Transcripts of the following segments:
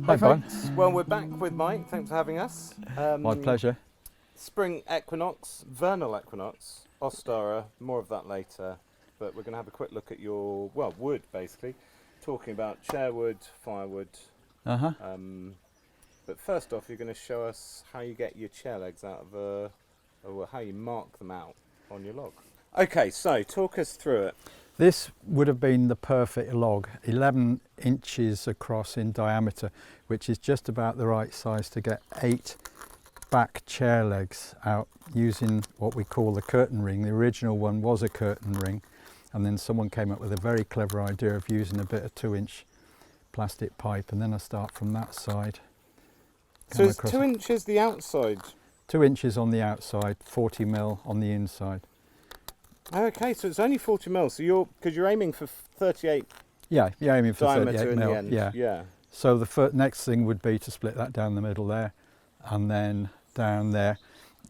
Hi, folks. Well, we're back with Mike. Thanks for having us. My pleasure. Spring equinox, vernal equinox, Ostara, more of that later. But we're going to have a quick look at your, well, wood, basically. Talking about chairwood, firewood. Uh-huh. But first off, you're going to show us how you get your chair legs out of or how you mark them out on your log. Okay, so talk us through it. This would have been the perfect log, 11 inches across in diameter, which is just about the right size to get 8 back chair legs out using what we call the curtain ring. The original one was a curtain ring, and then someone came up with a very clever idea of using a bit of 2-inch plastic pipe, and then I start from that side. So it's 2 inches the outside? 2 inches on the outside, 40 mil on the inside. Okay, so it's only 40 mil. So because you're aiming for 38. Yeah, you're aiming for diameter 38 in mil. the end. Yeah. So the next thing would be to split that down the middle there, and then down there.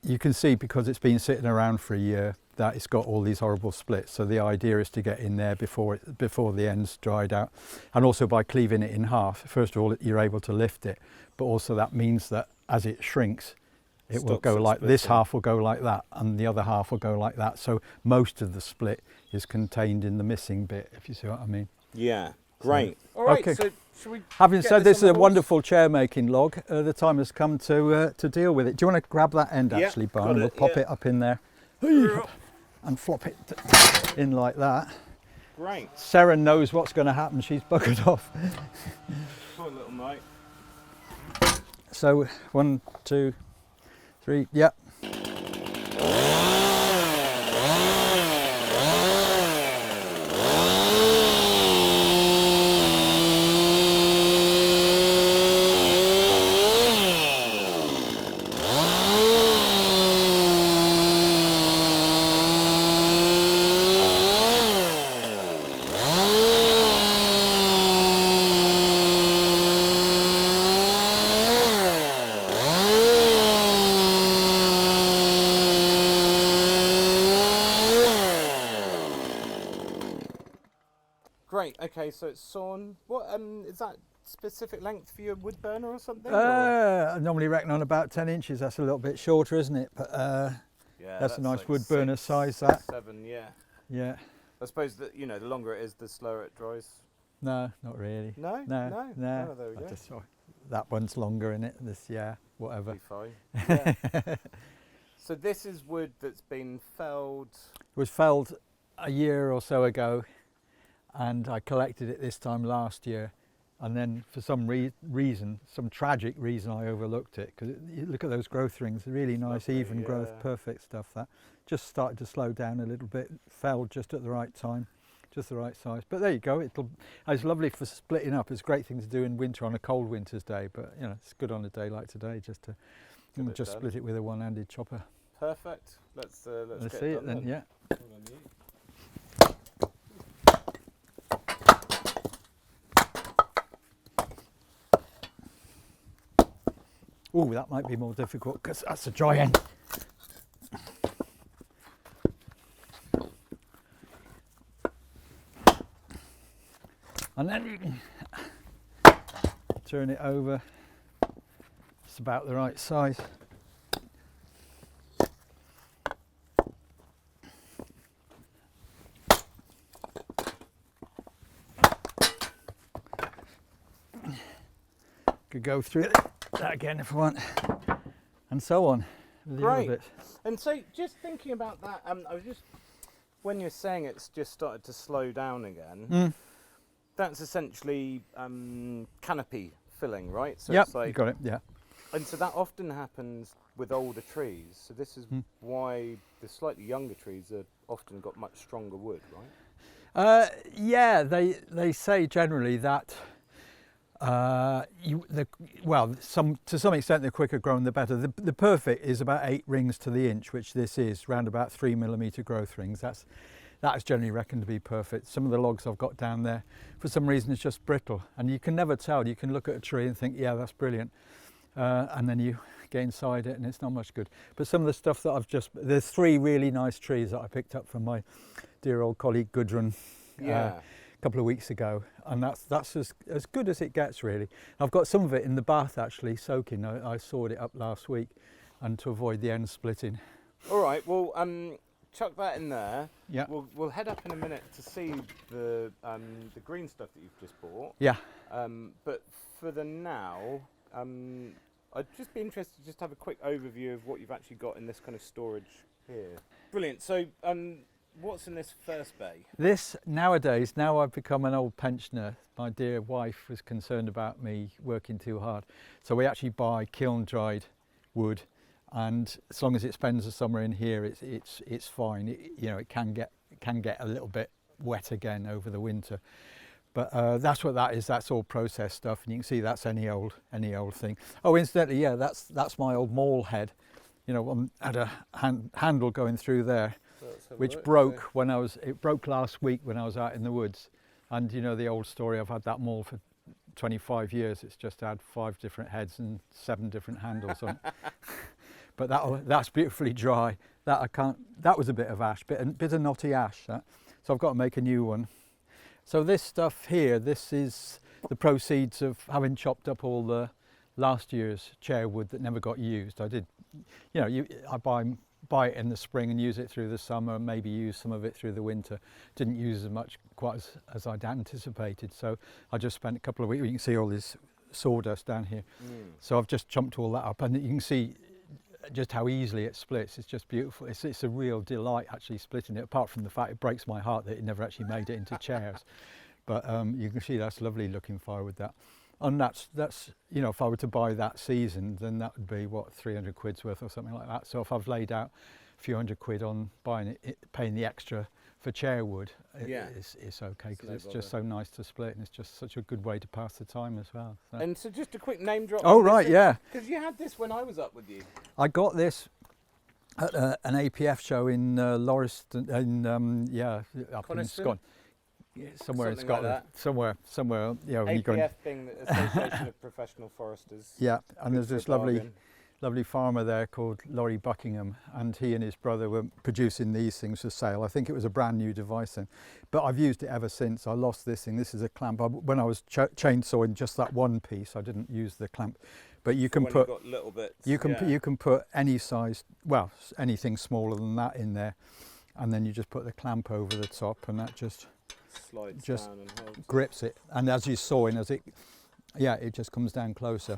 You can see, because it's been sitting around for a year, that it's got all these horrible splits. So the idea is to get in there before the ends dried out, and also by cleaving it in half. First of all, you're able to lift it, but also that means that as it shrinks, it will go like this half will go like that, and the other half will go like that. So most of the split is contained in the missing bit, if you see what I mean. Yeah, great. So, all right, okay. so should we? Having said this is a wonderful chair making log, the time has come to deal with it. Do you want to grab that end actually, Barney? We'll pop it up in there and flop it in like that. Great. Sarah knows what's going to happen. She's buggered off. Poor little Mike. So 1, 2, 3, yep. Great. Okay, so it's sawn. What is that specific length for your wood burner or something? I normally reckon on about 10 inches. That's a little bit shorter, isn't it? But yeah, that's a nice like wood burner 6, size. That 7, yeah. Yeah. I suppose that the longer it is, the slower it dries. No, not really. No. No. Oh, there we go. That one's longer in it. This, yeah, whatever. Be fine. Yeah. So this is wood that's been felled. It was felled a year or so ago, and I collected it this time last year, and then for some reason, some tragic reason, I overlooked it, because you look at those growth rings, really nice, lovely, even growth, perfect stuff. That just started to slow down a little bit, fell just at the right time, just the right size. But there you go. It's lovely for splitting up. It's a great thing to do in winter, on a cold winter's day, but it's good on a day like today just to just split it with a one-handed chopper. Perfect. Let's get see it then. Yeah. Oh, that might be more difficult because that's a dry end. And then you can turn it over. It's about the right size. Could go through that again if I want, and so on. Great. And so, just thinking about that, I was just, when you're saying it's just started to slow down again, that's essentially canopy filling, right? So yep, it's like, you got it. Yeah. And so that often happens with older trees. So this is why the slightly younger trees have often got much stronger wood, right? Yeah, they say generally that. To some extent, the quicker grown, the better. The perfect is about 8 rings to the inch, which this is, round about 3mm growth rings. That is generally reckoned to be perfect. Some of the logs I've got down there, for some reason, it's just brittle, and you can never tell. You can look at a tree and think, yeah, that's brilliant, and then you get inside it and it's not much good. But some of the stuff that there's 3 really nice trees that I picked up from my dear old colleague Gudrun. couple of weeks ago, and that's as good as it gets, really. I've got some of it in the bath actually soaking. I sawed it up last week, and to avoid the end splitting. All right, well, chuck that in there. Yeah. We'll head up in a minute to see the green stuff that you've just bought. Yeah. But for the now, I'd just be interested to just have a quick overview of what you've actually got in this kind of storage here. Brilliant. So, what's in this first bay? This, nowadays, now I've become an old pensioner, my dear wife was concerned about me working too hard. So we actually buy kiln dried wood, and as long as it spends the summer in here, it's fine. It can get a little bit wet again over the winter. But that's what that is. That's all processed stuff, and you can see that's any old thing. Oh, incidentally, yeah, that's my old maul head. Had a handle going through there, which broke it broke last week when I was out in the woods. And the old story, I've had that maul for 25 years. It's just had 5 different heads and 7 different handles on it. But that's beautifully dry. That was a bit of ash, bit of knotty ash. So I've got to make a new one. So this stuff here, this is the proceeds of having chopped up all the last year's chair wood that never got used. I did, I buy it in the spring and use it through the summer, maybe use some of it through the winter. Didn't use as much quite as I'd anticipated. So I just spent a couple of weeks. You can see all this sawdust down here. So I've just chumped all that up, and you can see just how easily it splits. It's just beautiful. It's a real delight actually splitting it, apart from the fact it breaks my heart that it never actually made it into chairs. But you can see that's lovely looking firewood, that. And that's if I were to buy that seasoned, then that would be what, 300 quid's worth or something like that. So if I've laid out a few hundred quid on buying it, paying the extra for chair wood, it's okay, because it's just so nice to split, and it's just such a good way to pass the time as well. So. And so just a quick name drop. Oh right, yeah. Because you had this when I was up with you. I got this at an APF show in Lauriston, up in Scotland. Yeah, somewhere in Scotland, like somewhere. When you go APF being the Association of Professional Foresters. Yeah, and there's this lovely farmer there called Laurie Buckingham, and he and his brother were producing these things for sale. I think it was a brand new device then, but I've used it ever since. I lost this thing. This is a clamp. When I was chainsawing just that one piece, I didn't use the clamp. But you can put little bits. You can put any size, well, anything smaller than that in there, and then you just put the clamp over the top, and that just slides just down and holds grips it. And as you saw in, it just comes down closer.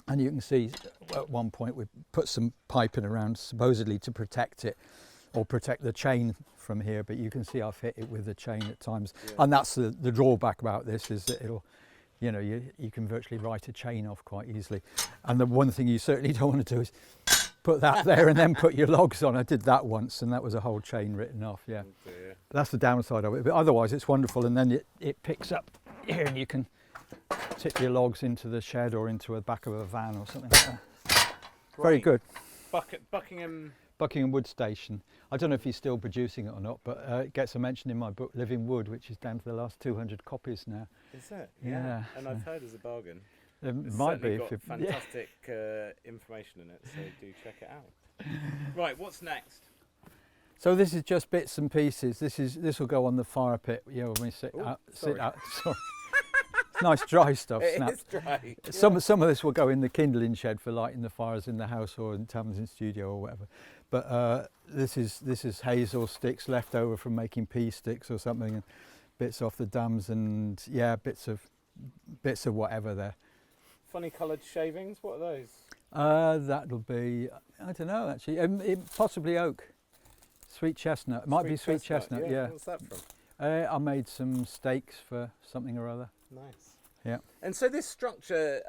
And you can see at one point we put some piping around supposedly to protect it, or protect the chain from here, but you can see I've hit it with the chain at times. And that's the drawback about this, is that it'll, you can virtually write a chain off quite easily. And the one thing you certainly don't want to do is put that there and then put your logs on. I did that once, and that was a whole chain written off, yeah. Oh dear. That's the downside of it, but otherwise it's wonderful. And then it picks up here, and you can tip your logs into the shed or into the back of a van or something like that. Right. Very good. Buckingham Wood Station. I don't know if he's still producing it or not, but it gets a mention in my book, Living Wood, which is down to the last 200 copies now. Is it? Yeah. And I've heard it's a bargain. It It's might be. got fantastic information in it, so do check it out. Right, what's next? So this is just bits and pieces. This will go on the fire pit. When we sit out. Sorry. It's nice dry stuff. It is dry. Some of this will go in the kindling shed for lighting the fires in the house or in Tamsin studio or whatever. But this is hazel sticks left over from making pea sticks or something, and bits off the dams, and bits of whatever there. Funny coloured shavings. What are those? That'll be, I don't know actually. Possibly oak, sweet chestnut. It might be sweet chestnut. Yeah. What's that from? I made some steaks for something or other. Nice. Yeah. And so this structure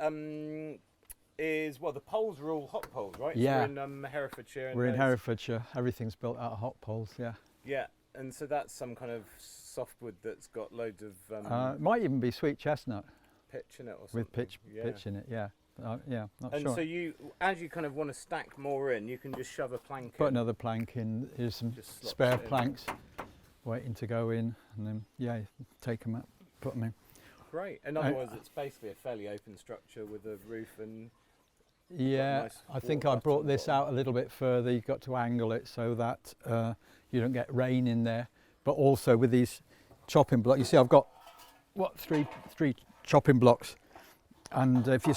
is, the poles are all hot poles, right? Yeah. So we're in Herefordshire. We're in Herefordshire. Everything's built out of hot poles. Yeah. Yeah. And so that's some kind of softwood that's got loads of it might even be sweet chestnut pitch in it or something. with pitch in it. Yeah. Not and sure. so as you kind of want to stack more in, you can just shove a plank in. Put another plank in. Here's some spare planks waiting to go in, and then take them out, put them in. Great. In other words, it's basically a fairly open structure with a roof and. Yeah, I think I brought this out a little bit further. You've got to angle it so that you don't get rain in there. But also with these chopping block. You see, I've got three chopping blocks, and if you're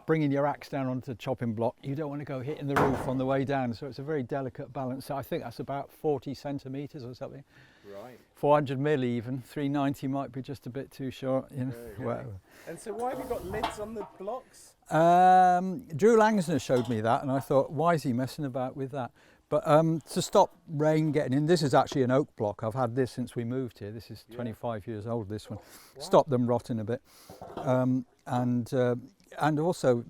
bringing your axe down onto the chopping block, you don't want to go hitting the roof on the way down. So it's a very delicate balance. So I think that's about 40 centimetres or something. Right. 400 mil even. 390 might be just a bit too short. You know. Whatever. And so why have you got lids on the blocks? Drew Langsner showed me that, and I thought, why is he messing about with that? But to stop rain getting in, this is actually an oak block. I've had this since we moved here. This is 25 years old, this one. Wow. Stop them rotting a bit. And also,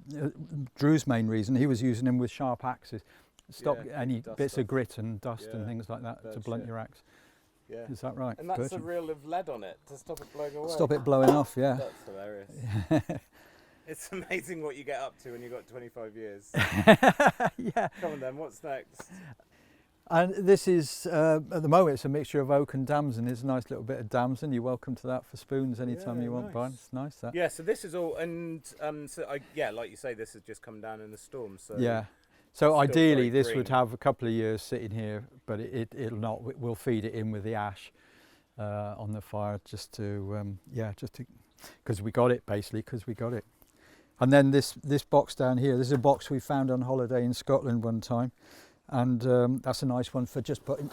Drew's main reason, he was using them with sharp axes. Stop any bits of grit and dust and things like that to blunt your axe. Yeah. Is that right? And that's the reel of lead on it to stop it blowing away. Stop it blowing off, yeah. That's hilarious. It's amazing what you get up to when you've got 25 years. Yeah. Come on then, what's next? And this is, at the moment, it's a mixture of oak and damson. It's a nice little bit of damson. You're welcome to that for spoons anytime you want, Brian. It's nice, that. Yeah, so this is all, and like you say, this has just come down in the storm. So yeah. So ideally, this green. would have a couple of years sitting here, but it'll not. We'll feed it in with the ash on the fire just to, because we got it, basically, because we got it. And then this box down here, this is a box we found on holiday in Scotland one time. And that's a nice one for just putting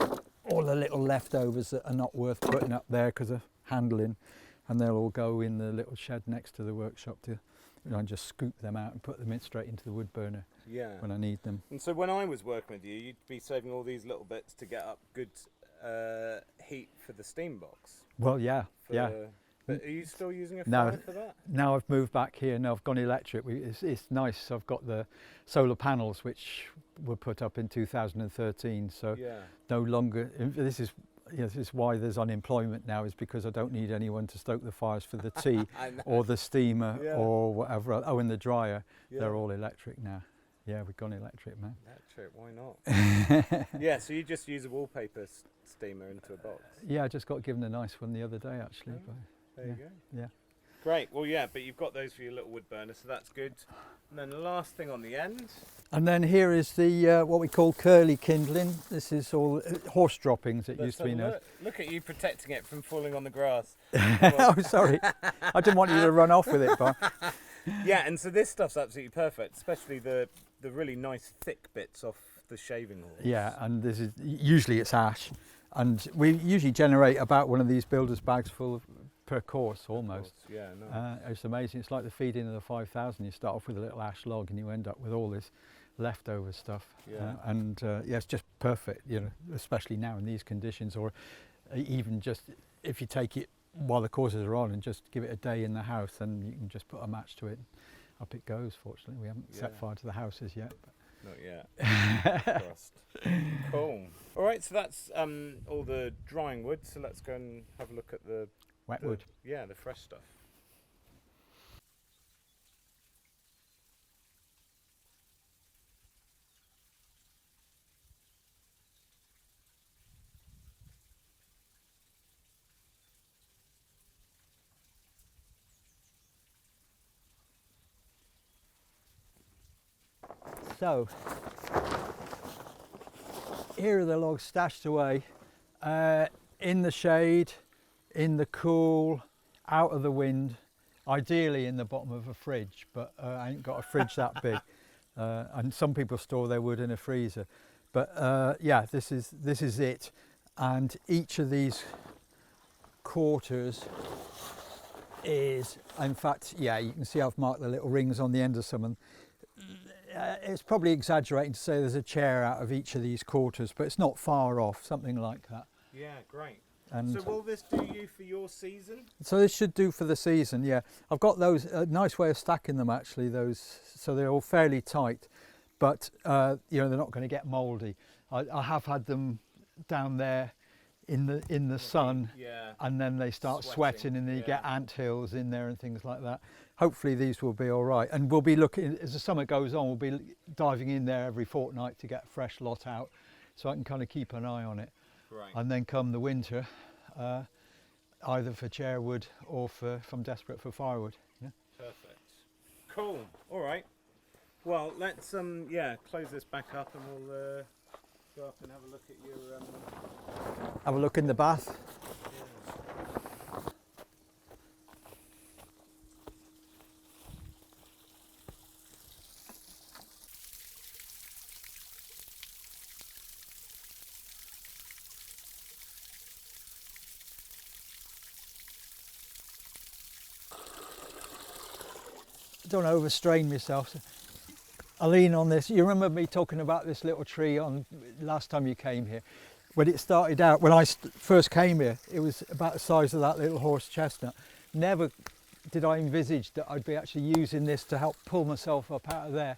all the little leftovers that are not worth putting up there because of handling. And they'll all go in the little shed next to the workshop to, and just scoop them out and put them in straight into the wood burner when I need them. And so when I was working with you, you'd be saving all these little bits to get up good heat for the steam box. Well, yeah. But are you still using a fire for that? Now I've moved back here. Now I've gone electric. It's nice. I've got the solar panels which were put up in 2013. So no longer. This is why there's unemployment now. Is because I don't need anyone to stoke the fires for the tea or the steamer or whatever. Oh, and the dryer. They're all electric now. Yeah, we've gone electric, man. Electric, why not? Yeah, so you just use a wallpaper steamer into a box. Yeah, I just got given a nice one the other day, actually. Oh. There you go. Yeah. Great. Well, yeah, but you've got those for your little wood burner, so that's good. And then the last thing on the end. And then here is the what we call curly kindling. This is all horse droppings. It used to be known. Look at you protecting it from falling on the grass. Oh, sorry. I didn't want you to run off with it, but. Yeah, and so this stuff's absolutely perfect, especially the really nice thick bits off the shaving horse. Yeah, and this is usually it's ash, and we usually generate about one of these builders bags full of per course almost. Yeah, no. It's amazing. It's like the feeding of the 5,000. You start off with a little ash log and you end up with all this leftover stuff. Yeah. It's just perfect, especially now in these conditions, or even just if you take it while the courses are on and just give it a day in the house, and you can just put a match to it. Up it goes. Fortunately, we haven't set fire to the houses yet. But. Not yet. Cool. All right, so that's all the drying wood. So let's go and have a look at the wet wood. Yeah, the fresh stuff. So, here are the logs stashed away in the shade, in the cool, out of the wind, ideally in the bottom of a fridge, but I ain't got a fridge that big. And some people store their wood in a freezer. But yeah, this is it. And each of these quarters is, in fact, yeah, you can see I've marked the little rings on the end of some of them. It's probably exaggerating to say there's a chair out of each of these quarters, but it's not far off, something like that. Yeah, great. And so will this do you for your season? So this should do for the season, yeah. I've got those, a nice way of stacking them actually, those, so they're all fairly tight, but they're not going to get mouldy. I have had them down there in the sun, and then they start sweating and then you get ant hills in there and things like that. Hopefully these will be all right, and we'll be looking, as the summer goes on, we'll be diving in there every fortnight to get a fresh lot out, so I can kind of keep an eye on it. Right. And then come the winter, either for chairwood or if I'm desperate for firewood. Yeah. Perfect. Cool. All right. Well, let's close this back up and we'll go up and have a look at your. Have a look in the bath. Yeah. don't overstrain myself. So I lean on this. You remember me talking about this little tree on last time you came here? When it started out, when I first came here, it was about the size of that little horse chestnut. Never did I envisage that I'd be actually using this to help pull myself up out of there.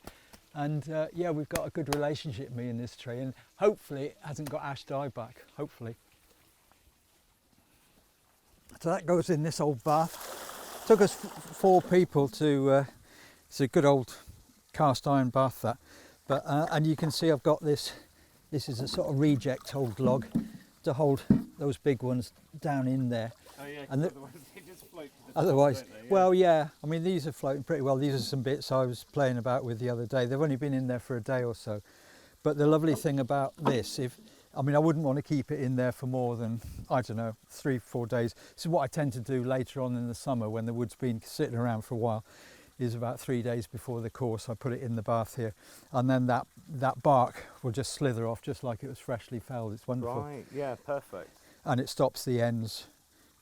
And yeah, we've got a good relationship, me and this tree, and hopefully it hasn't got ash dieback, hopefully. So that goes in this old bath. Took us 4 people to, it's a good old cast iron bath that. But, and you can see I've got this is a sort of reject old log to hold those big ones down in there. Oh yeah, and otherwise they just float to the top, otherwise, don't they? Yeah. well, yeah, I mean, these are floating pretty well. These are some bits I was playing about with the other day. They've only been in there for a day or so. But the lovely thing about this, I mean, I wouldn't want to keep it in there for more than, I don't know, 3-4 days. This is what I tend to do later on in the summer when the wood's been sitting around for a while, is about 3 days before the course. I put it in the bath here. And then that bark will just slither off just like it was freshly felled. It's wonderful. Right, yeah, perfect. And it stops the ends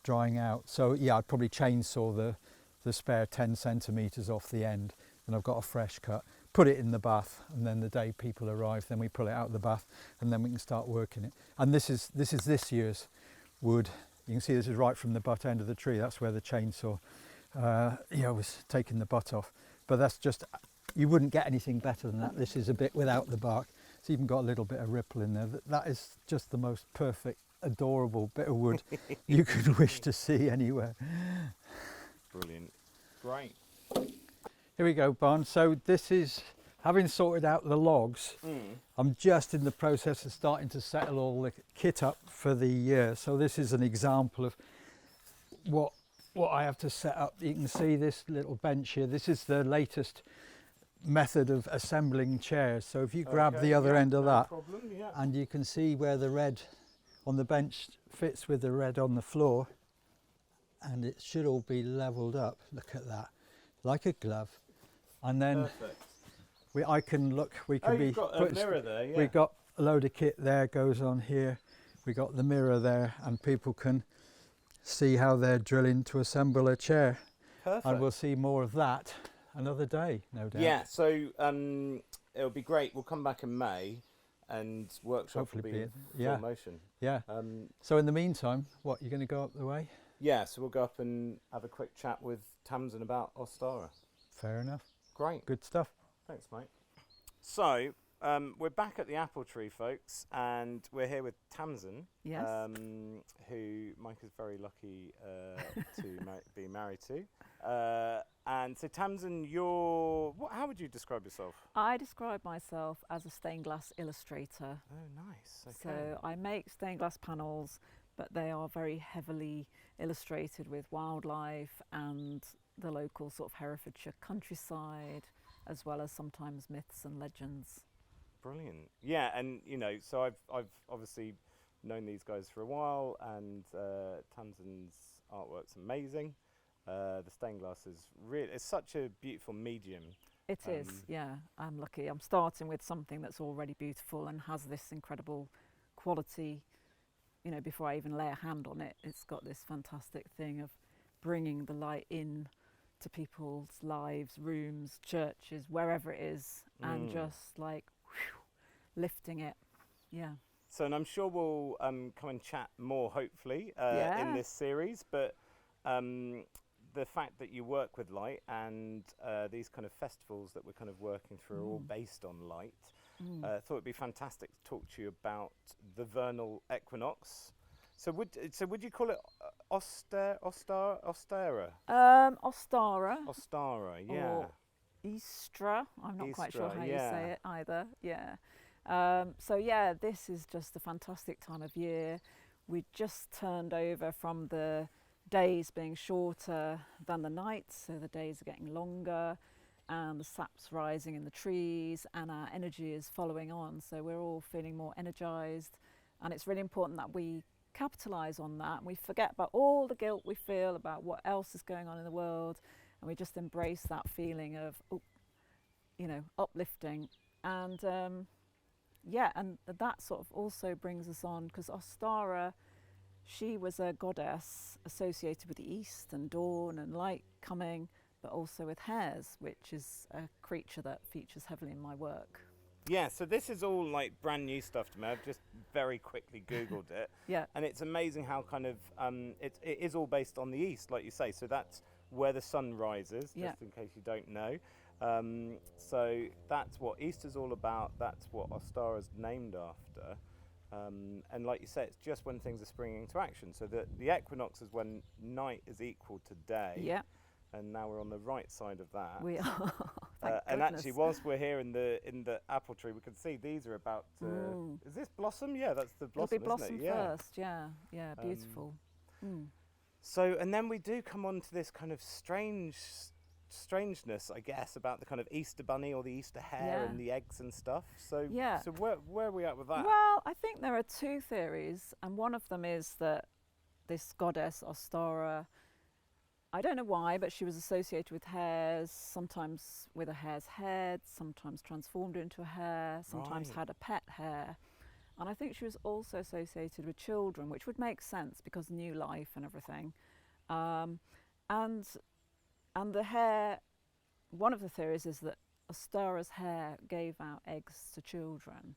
drying out. So yeah, I'd probably chainsaw the spare 10 centimetres off the end, and I've got a fresh cut. Put it in the bath, and then the day people arrive, then we pull it out of the bath, and then we can start working it. And this is this year's wood. You can see this is right from the butt end of the tree. That's where the chainsaw was taking the butt off. But that's just, you wouldn't get anything better than that. This is a bit without the bark. It's even got a little bit of ripple in there. That is just the most perfect, adorable bit of wood you could wish to see anywhere. Brilliant. Great. Here we go, Barn. So this is, having sorted out the logs, I'm just in the process of starting to settle all the kit up for the year. So this is an example of what I have to set up. You can see this little bench here. This is the latest method of assembling chairs. So if you grab the other end of that, and you can see where the red on the bench fits with the red on the floor, and it should all be leveled up. Look at that, like a glove. And then we can you've got a mirror there, yeah. We've got a load of kit there, goes on here. We got the mirror there, and people can see how they're drilling to assemble a chair. Perfect. And we'll see more of that another day, no doubt. Yeah, so it'll be great. We'll come back in May, and workshop Hopefully will be in yeah. full motion. Yeah. So in the meantime, what, you're going to go up the way? Yeah, so we'll go up and have a quick chat with Tamsin about Ostara. Fair enough. Great. Good stuff. Thanks, mate. So, we're back at the apple tree, folks, and we're here with Tamsin, Yes. who Mike is very lucky to be married to. And so, Tamsin, how would you describe yourself? I describe myself as a stained glass illustrator. Oh, nice. Okay. So I make stained glass panels, but they are very heavily illustrated with wildlife and the local sort of Herefordshire countryside, as well as sometimes myths and legends. Brilliant. Yeah, and so I've obviously known these guys for a while, and Tamsin's artwork's amazing. The stained glass is it's such a beautiful medium. It is, yeah. I'm lucky. I'm starting with something that's already beautiful and has this incredible quality. Before I even lay a hand on it, it's got this fantastic thing of bringing the light in to people's lives, rooms, churches, wherever it is, and just like lifting it. Yeah. So, and I'm sure we'll come and chat more, hopefully, in this series. But the fact that you work with light and these kind of festivals that we're kind of working through are all based on light. I thought it'd be fantastic to talk to you about the Vernal Equinox. So would you call it Ostara? Ostara. Ostara, yeah. Or Istra. I'm not quite sure how you say it either. Yeah. So yeah, this is just a fantastic time of year. We just turned over from the days being shorter than the nights, so the days are getting longer, and the sap's rising in the trees, and our energy is following on. So we're all feeling more energized, and it's really important that we capitalise on that. We forget about all the guilt we feel about what else is going on in the world, and we just embrace that feeling of, uplifting. And and that sort of also brings us on, because Ostara, she was a goddess associated with the east and dawn and light coming, but also with hares, which is a creature that features heavily in my work. Yeah, so this is all like brand new stuff to me. I've just very quickly Googled it. Yeah. And it's amazing how kind of, it is all based on the east, like you say. So that's where the sun rises, just in case you don't know. So that's what Easter's all about. That's what Ostara's named after. And like you say, it's just when things are springing into action. So the equinox is when night is equal to day. Yeah. And now we're on the right side of that. We are. And actually, whilst we're here in the apple tree, we can see these are about to. Is this blossom? Yeah, that's the blossom. It'll be blossom isn't it? first. Yeah, yeah, beautiful. So, and then we do come on to this kind of strangeness, I guess, about the kind of Easter bunny or the Easter hare and the eggs and stuff. So, so where are we at with that? Well, I think there are two theories, and one of them is that this goddess Ostara, I don't know why, but she was associated with hares, sometimes with a hare's head, sometimes transformed into a hare, sometimes had a pet hare. And I think she was also associated with children, which would make sense because new life and everything. And the hare, one of the theories is that Ostara's hare gave out eggs to children.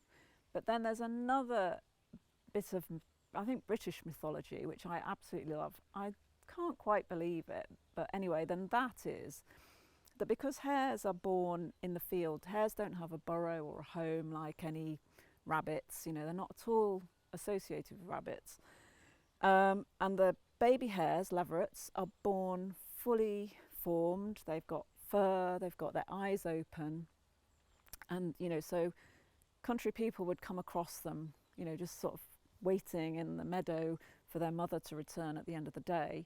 But then there's another bit of, I think, British mythology, which I absolutely love. I can't quite believe it, but anyway, then that is that because hares are born in the field, hares don't have a burrow or a home like any rabbits, you know, they're not at all associated with rabbits. And the baby hares, leverets, are born fully formed, they've got fur, they've got their eyes open, and, you know, so country people would come across them, you know, just sort of waiting in the meadow for their mother to return at the end of the day.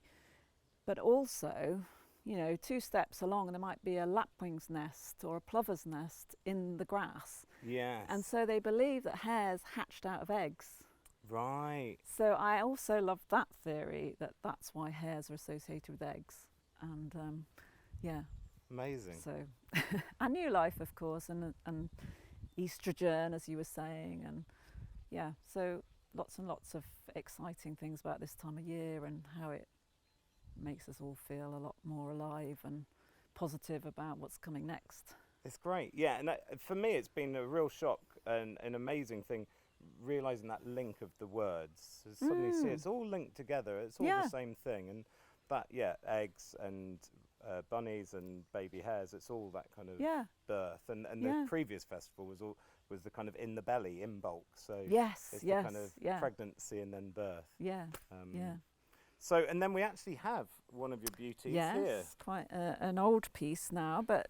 But also, you know, 2 steps along and there might be a lapwing's nest or a plover's nest in the grass. Yes. And so they believe that hares hatched out of eggs. Right. So I also love that theory, that that's why hares are associated with eggs. And yeah. Amazing. So, and new life, of course, and estrogen, as you were saying, and yeah, so lots and lots of exciting things about this time of year and how it makes us all feel a lot more alive and positive about what's coming next. It's great, yeah, and for me it's been a real shock and an amazing thing, realising that link of the words. So suddenly see it's all linked together, it's all the same thing, and that, eggs and bunnies and baby hares, it's all that kind of birth, and the previous festival was the kind of in the belly, in bulk, so it's the kind of pregnancy and then birth. So, and then we actually have one of your beauties here. Yes, quite an old piece now, but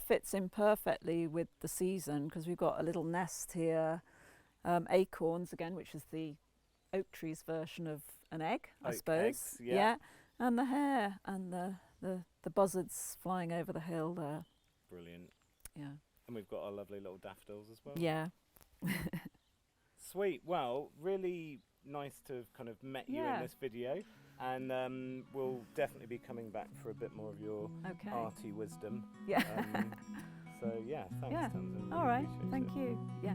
fits in perfectly with the season because we've got a little nest here, acorns again, which is the oak tree's version of an egg, I suppose. Eggs, and the hare and the buzzards flying over the hill there. Brilliant. Yeah. And we've got our lovely little daffodils as well. Yeah. Sweet. Well, really nice to have kind of met you in this video, and we'll definitely be coming back for a bit more of your arty wisdom. Yeah. So yeah, thanks, Tamsin. All right. Thank you. Yeah.